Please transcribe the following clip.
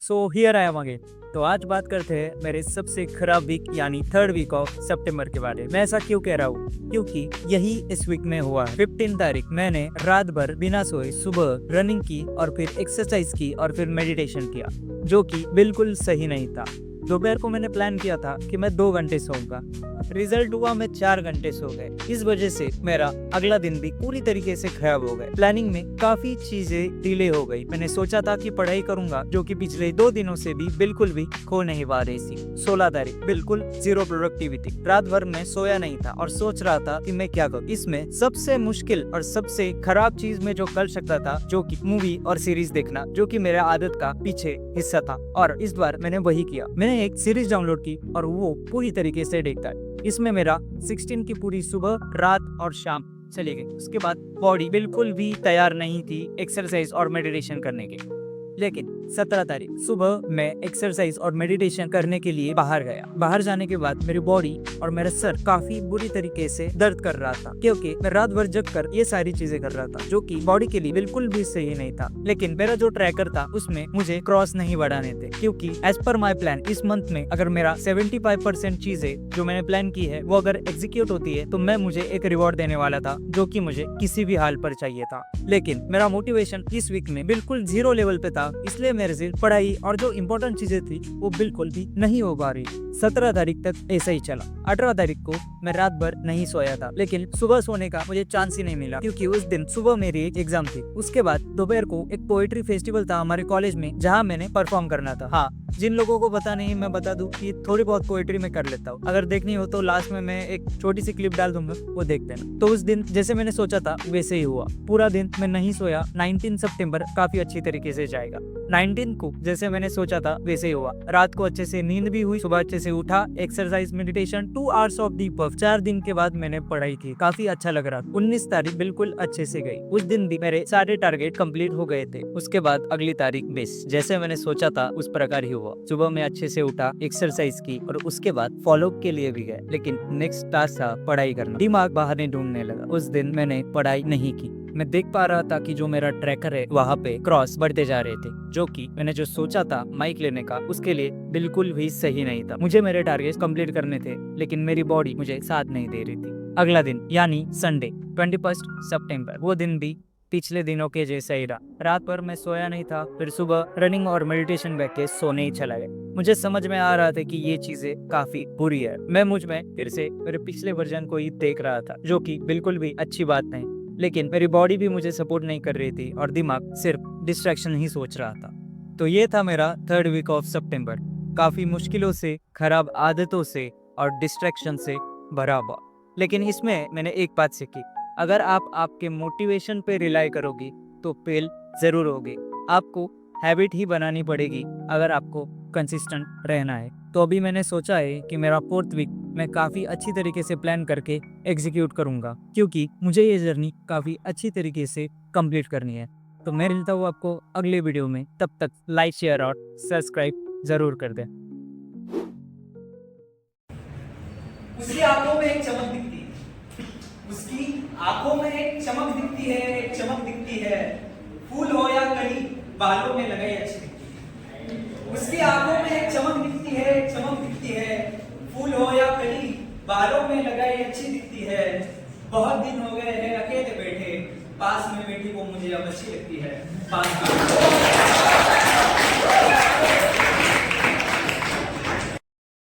So here I am again. तो आज बात करते हैं मेरे सबसे खराब वीक यानी थर्ड वीक ऑफ सितंबर के बारे में। मैं ऐसा क्यों कह रहा हूँ? क्योंकि यही इस वीक में हुआ। 15 तारीख मैंने रात भर बिना सोए सुबह रनिंग की और फिर एक्सरसाइज की और फिर मेडिटेशन किया, जो कि बिल्कुल सही नहीं था। दोपहर को मैंने प्लान किया था कि मैं 2 घंटे सोऊंगा, रिजल्ट हुआ मैं 4 घंटे सो गए। इस वजह से मेरा अगला दिन भी पूरी तरीके से खराब हो गए। प्लानिंग में काफी चीजें डिले हो गई। मैंने सोचा था कि पढ़ाई करूंगा, जो कि पिछले 2 दिनों से भी बिल्कुल भी हो नहीं पा रही थी। 16 तारीख बिल्कुल जीरो प्रोडक्टिविटी। रात भर मैं सोया नहीं था और सोच रहा था कि मैं क्या करूं। इसमें सबसे मुश्किल और सबसे खराब चीज में जो कर सकता था, जो कि मूवी और सीरीज देखना, जो कि मेरे आदत का पीछे हिस्सा था, और इस बार मैंने वही किया। मैंने एक सीरीज डाउनलोड की और वो पूरी तरीके से देखता है। इसमें मेरा 16 की पूरी सुबह, रात और शाम चली गई। उसके बाद बॉडी बिल्कुल भी तैयार नहीं थी एक्सरसाइज और मेडिटेशन करने के। लेकिन 17 तारीख सुबह मैं एक्सरसाइज और मेडिटेशन करने के लिए बाहर गया। बाहर जाने के बाद मेरी बॉडी और मेरा सर काफी बुरी तरीके से दर्द कर रहा था, क्योंकि मैं रात भर जग कर ये सारी चीजें कर रहा था, जो कि बॉडी के लिए बिल्कुल भी सही नहीं था। लेकिन मेरा जो ट्रैकर था उसमें मुझे क्रॉस नहीं बढ़ाने थे, क्योंकि एज पर माई प्लान इस मंथ में अगर मेरा 75% चीजें जो मैंने प्लान की है वो अगर एग्जीक्यूट होती है तो मैं मुझे एक रिवॉर्ड देने वाला था, जो कि मुझे किसी भी हाल पर चाहिए था। लेकिन मेरा मोटिवेशन इस वीक में बिल्कुल 0 लेवल पे था, इसलिए मेरे से पढ़ाई और जो इम्पोर्टेंट चीजें थी वो बिल्कुल भी नहीं हो पा रही। 17 तारीख तक ऐसा ही चला। 18 तारीख को मैं रात भर नहीं सोया था, लेकिन सुबह सोने का मुझे चांस ही नहीं मिला, क्योंकि उस दिन सुबह मेरी एक एग्जाम थी। उसके बाद दोपहर को एक पोएट्री फेस्टिवल था हमारे कॉलेज में, जहाँ मैंने परफॉर्म करना था। हाँ, जिन लोगों को पता नहीं, मैं बता दूं कि थोड़ी बहुत पोएट्री में कर लेता हूँ। अगर देखनी हो तो लास्ट में मैं एक छोटी सी क्लिप डाल दूंगा, वो देख लेना। तो उस दिन जैसे मैंने सोचा था वैसे ही हुआ। पूरा दिन मैं नहीं सोया। 19 सितंबर काफी अच्छी तरीके से जाएगा। 19 को जैसे मैंने सोचा था वैसे ही हुआ। रात को अच्छे से नींद भी हुई, सुबह अच्छे से उठा, exercise meditation 2 hours of deep work. 4 दिन के बाद मैंने पढ़ाई की, काफी अच्छा लग रहा था। 19 तारीख बिल्कुल अच्छे से गई। उस दिन भी मेरे सारे टारगेट कंप्लीट हो गए थे। उसके बाद अगली तारीख 20 जैसे मैंने सोचा था उस प्रकार ही हुआ। सुबह में अच्छे से उठा, एक्सरसाइज की और उसके बाद फॉलो के लिए भी गए। लेकिन नेक्स्ट टास्क था पढ़ाई करना। दिमाग बहाने ढूंढने लगा। उस दिन मैंने पढ़ाई नहीं की। मैं देख पा रहा था कि जो मेरा ट्रैकर है वहाँ पे क्रॉस बढ़ते जा रहे थे, जो कि मैंने जो सोचा था माइक लेने का उसके लिए बिल्कुल भी सही नहीं था। मुझे मेरे टारगेट कंप्लीट करने थे, लेकिन मेरी बॉडी मुझे साथ नहीं दे रही थी। अगला दिन यानी संडे 21 सितंबर, वो दिन भी पिछले दिनों के जैसा ही रहा। रात भर मैं सोया नहीं था, फिर सुबह रनिंग और मेडिटेशन बैठ के सोने ही चला गया। मुझे समझ में आ रहा था कि ये चीजें काफी बुरी है। मैं मुझ में फिर से मेरे पिछले वर्जन को ही देख रहा था, जो कि बिल्कुल भी अच्छी बात नहीं। लेकिन मेरी बॉडी भी मुझे सपोर्ट नहीं कर रही थी और दिमाग सिर्फ डिस्ट्रैक्शन ही सोच रहा था। तो ये था मेरा थर्ड वीक ऑफ सितंबर। काफी मुश्किलों से, खराब आदतों से और डिस्ट्रैक्शन से भरा हुआ। लेकिन इसमें मैंने एक बात सीखी, अगर आप आपके मोटिवेशन पे रिलाई करोगी तो फेल जरूर होगे। आपको हैबिट ही बनानी पड़ेगी अगर आपको कंसिस्टेंट रहना है। तो अभी मैंने सोचा है कि मेरा 4th वीक मैं काफ़ी अच्छी तरीके से प्लान करके एग्जीक्यूट करूँगा, क्योंकि मुझे ये जर्नी काफ़ी अच्छी तरीके से कंप्लीट करनी है। तो मैं मिलता हूँ आपको अगले वीडियो में। तब तक लाइक, शेयर और सब्सक्राइब ज़रूर कर दें। उसकी आंखों में एक चमक दिखती है, उसकी आंखों में एक चमक दिखती है, एक चमक दिखती है। फूल हो या कली, बालों में लगाई अच्छी दिखती है। उसकी आंखों में एक चमक दिखती है, एक चमक दिखती है। फूल हो या कली, बालों में लगाई अच्छी दिखती है। बहुत दिन हो गए हैं अकेले बैठे, पास में बैठी वो मुझे अब अच्छी लगती है। पास में